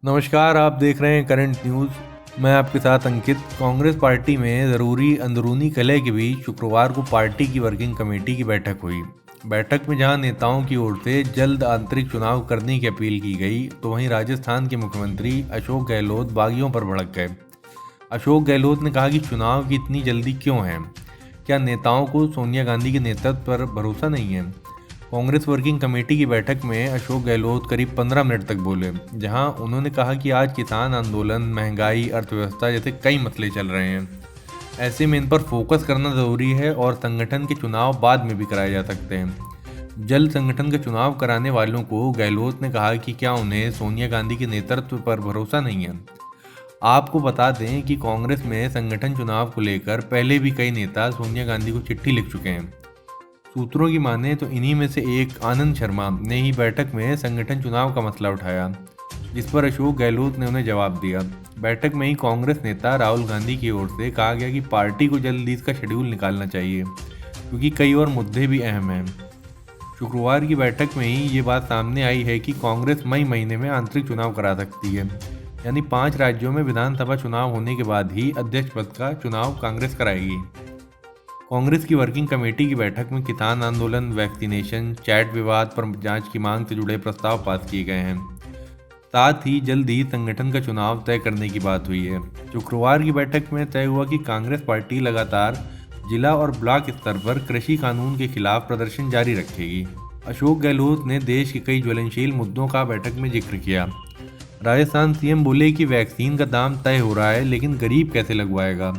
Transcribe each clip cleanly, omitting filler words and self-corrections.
नमस्कार, आप देख रहे हैं करंट न्यूज़। मैं आपके साथ अंकित। कांग्रेस पार्टी में ज़रूरी अंदरूनी कलह के बीच शुक्रवार को पार्टी की वर्किंग कमेटी की बैठक हुई। बैठक में जहां नेताओं की ओर से जल्द आंतरिक चुनाव करने की अपील की गई, तो वहीं राजस्थान के मुख्यमंत्री अशोक गहलोत बागियों पर भड़क गए। अशोक गहलोत ने कहा कि चुनाव की इतनी जल्दी क्यों है? क्या नेताओं को सोनिया गांधी के नेतृत्व पर भरोसा नहीं है? कांग्रेस वर्किंग कमेटी की बैठक में अशोक गहलोत करीब 15 मिनट तक बोले, जहां उन्होंने कहा कि आज किसान आंदोलन, महंगाई, अर्थव्यवस्था जैसे कई मसले चल रहे हैं। ऐसे में इन पर फोकस करना ज़रूरी है और संगठन के चुनाव बाद में भी कराए जा सकते हैं। जल्द संगठन के चुनाव कराने वालों को गहलोत ने कहा कि क्या उन्हें सोनिया गांधी के नेतृत्व पर भरोसा नहीं है। आपको बता दें कि कांग्रेस में संगठन चुनाव को लेकर पहले भी कई नेता सोनिया गांधी को चिट्ठी लिख चुके हैं। सूत्रों की माने तो इन्हीं में से एक आनंद शर्मा ने ही बैठक में संगठन चुनाव का मसला उठाया, जिस पर अशोक गहलोत ने उन्हें जवाब दिया। बैठक में ही कांग्रेस नेता राहुल गांधी की ओर से कहा गया कि पार्टी को जल्द ही इसका शेड्यूल निकालना चाहिए, क्योंकि कई और मुद्दे भी अहम हैं। शुक्रवार की बैठक में ही ये बात सामने आई है कि कांग्रेस मई महीने में आंतरिक चुनाव करा सकती है, यानी 5 राज्यों में विधानसभा चुनाव होने के बाद ही अध्यक्ष पद का चुनाव कांग्रेस कराएगी। कांग्रेस की वर्किंग कमेटी की बैठक में किसान आंदोलन, वैक्सीनेशन, चैट विवाद पर जांच की मांग से जुड़े प्रस्ताव पास किए गए हैं। साथ ही जल्द ही संगठन का चुनाव तय करने की बात हुई है। शुक्रवार की बैठक में तय हुआ कि कांग्रेस पार्टी लगातार जिला और ब्लॉक स्तर पर कृषि कानून के खिलाफ प्रदर्शन जारी रखेगी। अशोक गहलोत ने देश के कई ज्वलनशील मुद्दों का बैठक में जिक्र किया। राजस्थान सीएम बोले कि वैक्सीन का दाम तय हो रहा है, लेकिन गरीब कैसे लगवाएगा?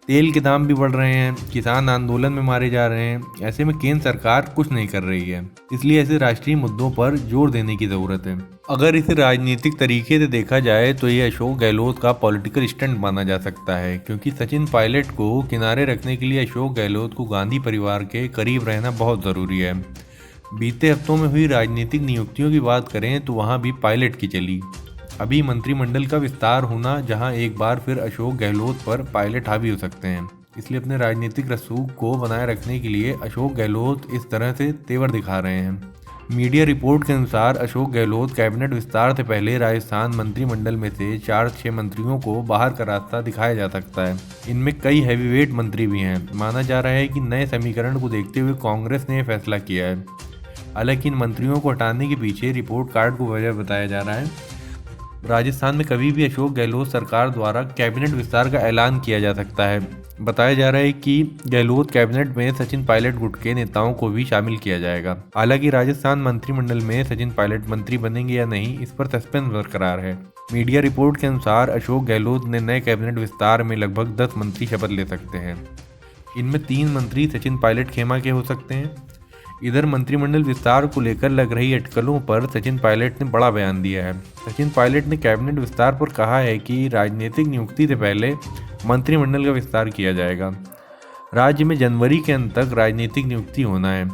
तेल के दाम भी बढ़ रहे हैं, किसान आंदोलन में मारे जा रहे हैं। ऐसे में केंद्र सरकार कुछ नहीं कर रही है, इसलिए ऐसे राष्ट्रीय मुद्दों पर जोर देने की ज़रूरत है। अगर इसे राजनीतिक तरीके से देखा जाए तो ये अशोक गहलोत का पॉलिटिकल स्टंट माना जा सकता है, क्योंकि सचिन पायलट को किनारे रखने के लिए अशोक गहलोत को गांधी परिवार के करीब रहना बहुत ज़रूरी है। बीते हफ्तों में हुई राजनीतिक नियुक्तियों की बात करें तो वहाँ भी पायलट की चली। अभी मंत्रिमंडल का विस्तार होना, जहां एक बार फिर अशोक गहलोत पर पायलट हावी हो सकते हैं। इसलिए अपने राजनीतिक रसूख को बनाए रखने के लिए अशोक गहलोत इस तरह से तेवर दिखा रहे हैं। मीडिया रिपोर्ट के अनुसार अशोक गहलोत कैबिनेट विस्तार से पहले राजस्थान मंत्रिमंडल में से 4-6 मंत्रियों को बाहर का रास्ता दिखाया जा सकता है। इनमें कई हैवीवेट मंत्री भी हैं। माना जा रहा है कि नए समीकरण को देखते हुए कांग्रेस ने यह फैसला किया है। हालांकि इन मंत्रियों को हटाने के पीछे रिपोर्ट कार्ड को वजह बताया जा रहा है। राजस्थान में कभी भी अशोक गहलोत सरकार द्वारा कैबिनेट विस्तार का ऐलान किया जा सकता है। बताया जा रहा है कि गहलोत कैबिनेट में सचिन पायलट गुट के नेताओं को भी शामिल किया जाएगा। हालांकि राजस्थान मंत्रिमंडल में सचिन पायलट मंत्री बनेंगे या नहीं, इस पर सस्पेंस बरकरार है। मीडिया रिपोर्ट के अनुसार अशोक गहलोत ने नए कैबिनेट विस्तार में लगभग 10 मंत्री शपथ ले सकते हैं। इनमें 3 मंत्री सचिन पायलट खेमा के हो सकते हैं। इधर मंत्रिमंडल विस्तार को लेकर लग रही अटकलों पर सचिन पायलट ने बड़ा बयान दिया है। सचिन पायलट ने कैबिनेट विस्तार पर कहा है कि राजनीतिक नियुक्ति से पहले मंत्रिमंडल का विस्तार किया जाएगा। राज्य में जनवरी के अंत तक राजनीतिक नियुक्ति होना है।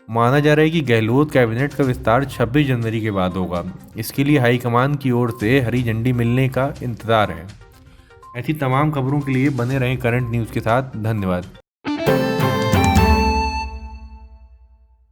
माना जा रहा है कि गहलोत कैबिनेट का विस्तार 26 जनवरी के बाद होगा। इसके लिए हाईकमान की ओर से हरी झंडी मिलने का इंतजार है। ऐसी तमाम खबरों के लिए बने रहें करंट न्यूज़ के साथ। धन्यवाद।